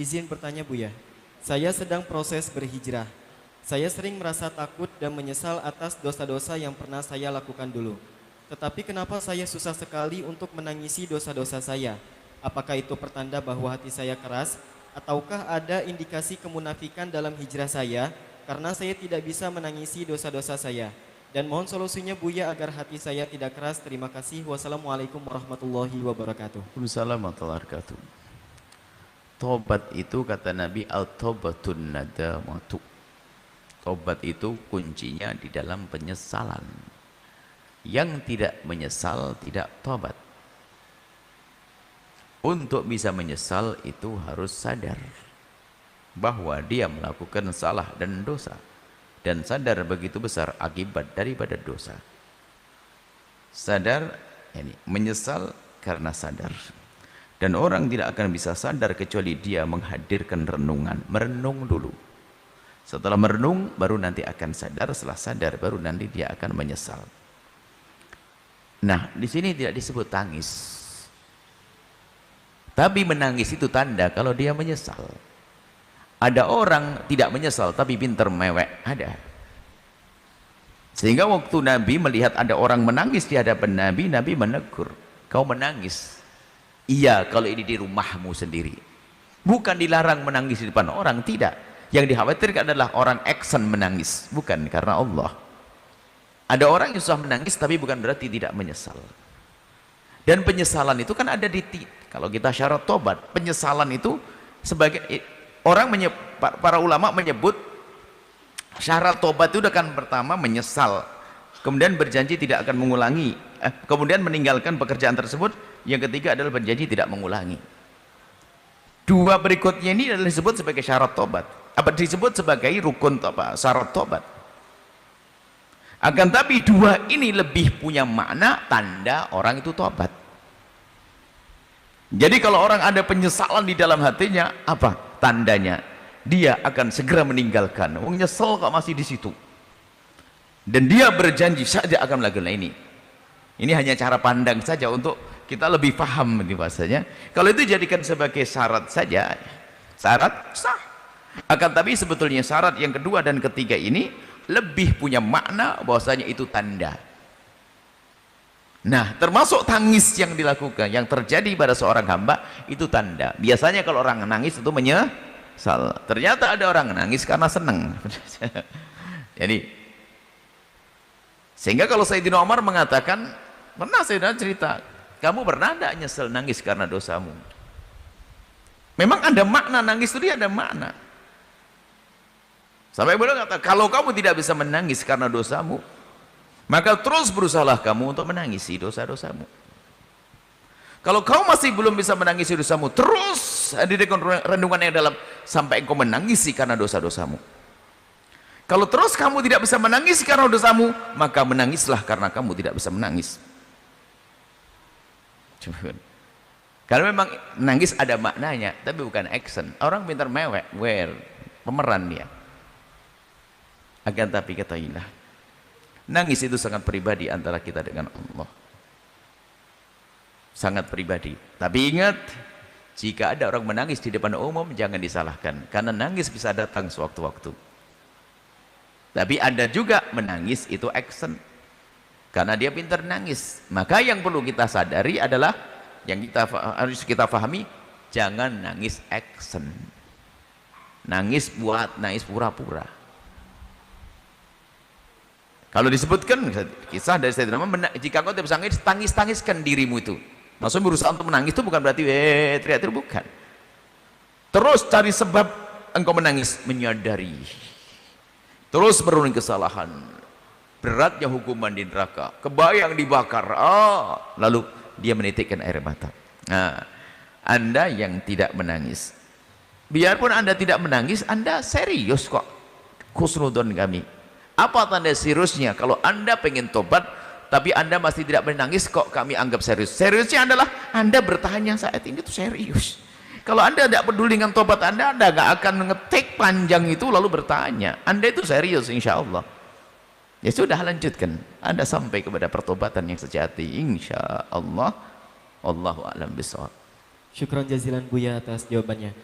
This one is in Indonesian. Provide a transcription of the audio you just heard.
Izin bertanya Buya, saya sedang proses berhijrah. Saya sering merasa takut dan menyesal atas dosa-dosa yang pernah saya lakukan dulu. Tetapi kenapa saya susah sekali untuk menangisi dosa-dosa saya? Apakah itu pertanda bahwa hati saya keras? Ataukah ada indikasi kemunafikan dalam hijrah saya? Karena saya tidak bisa menangisi dosa-dosa saya. Dan mohon solusinya Buya agar hati saya tidak keras. Terima kasih. Wassalamualaikum warahmatullahi wabarakatuh. Waalaikumsalam warahmatullahi wabarakatuh. Tobat itu kata Nabi al-taubatun nadamatu. Tobat itu kuncinya di dalam penyesalan. Yang tidak menyesal tidak tobat. Untuk bisa menyesal itu harus sadar bahwa dia melakukan salah dan dosa, dan sadar begitu besar akibat daripada dosa. Sadar, ini menyesal karena sadar. Dan orang tidak akan bisa sadar kecuali dia menghadirkan renungan, merenung dulu. Setelah merenung baru nanti akan sadar, setelah sadar baru nanti dia akan menyesal. Nah, di sini tidak disebut tangis. Tapi menangis itu tanda kalau dia menyesal. Ada orang tidak menyesal tapi pintar mewek, ada. Sehingga waktu Nabi melihat ada orang menangis di hadapan Nabi, Nabi menegur, kau menangis? Iya, kalau ini di rumahmu sendiri. Bukan dilarang menangis di depan orang, tidak. Yang dikhawatirkan adalah orang action menangis, bukan karena Allah. Ada orang yang susah menangis tapi bukan berarti tidak menyesal. Dan penyesalan itu kan ada kalau kita syarat tobat, penyesalan itu sebagai para ulama menyebut syarat tobat itu kan pertama menyesal, kemudian berjanji tidak akan mengulangi, kemudian meninggalkan pekerjaan tersebut, yang ketiga adalah berjanji tidak mengulangi. Dua berikutnya ini adalah disebut sebagai syarat tobat, disebut sebagai rukun syarat tobat. Akan tapi dua ini lebih punya makna tanda orang itu tobat. Jadi kalau orang ada penyesalan di dalam hatinya, apa tandanya? Dia akan segera meninggalkan. Wong nyesel kok masih di situ. Dan dia berjanji saja akan melakukan ini. Ini hanya cara pandang saja untuk kita lebih paham ini bahasanya. Kalau itu jadikan sebagai syarat saja, syarat sah. Akan tapi sebetulnya syarat yang kedua dan ketiga ini lebih punya makna bahwasanya itu tanda. Nah, termasuk tangis yang dilakukan, yang terjadi pada seorang hamba itu tanda. Biasanya kalau orang nangis itu menyesal. Ternyata ada orang nangis karena senang. Jadi, sehingga kalau Sayyidina Umar mengatakan, pernah Sayyidina cerita, kamu pernah tidak nyesel nangis karena dosamu? Memang ada makna nangis itu, dia ada makna. Sampai beliau kata, kalau kamu tidak bisa menangis karena dosamu, maka terus berusahalah kamu untuk menangisi dosa-dosamu. Kalau kau masih belum bisa menangisi dosamu, terus hadirkan renungannya dalam sampai engkau menangisi karena dosa-dosamu. Kalau terus kamu tidak bisa menangisi karena dosamu, maka menangislah karena kamu tidak bisa menangis. Karena memang nangis ada maknanya, tapi bukan action. Orang pintar mewek, pemeran dia. Akan tapi ketahuilah, nangis itu sangat pribadi antara kita dengan Allah, sangat pribadi. Tapi ingat, jika ada orang menangis di depan umum jangan disalahkan, karena nangis bisa datang sewaktu-waktu. Tapi ada juga menangis itu action, karena dia pintar nangis. Maka yang perlu kita sadari adalah, yang harus kita pahami, jangan nangis action, nangis nangis pura-pura. Kalau disebutkan kisah dari Sayyidina Umar, jika kau tidak bisa nangis, tangis-tangiskan dirimu itu. Maksudnya berusaha untuk menangis itu bukan berarti teriak-teriak, bukan. Terus cari sebab engkau menangis, menyadari. Terus merenung kesalahan, beratnya hukuman di neraka, kebayang dibakar, lalu dia menitikkan air mata. Nah, Anda yang tidak menangis, biarpun Anda tidak menangis, Anda serius kok. Khusnudon kami. Apa tanda seriusnya? Kalau Anda pengen tobat tapi Anda masih tidak menangis, kok kami anggap serius? Seriusnya adalah Anda bertanya saat ini itu serius. Kalau Anda tidak peduli dengan tobat Anda nggak akan ngetik panjang itu lalu bertanya. Anda itu serius, insya Allah. Ya sudah, lanjutkan. Anda sampai kepada pertobatan yang sejati, insya Allah. Wallahu a'lam bishawab. Syukran jazilan Buya atas jawabannya.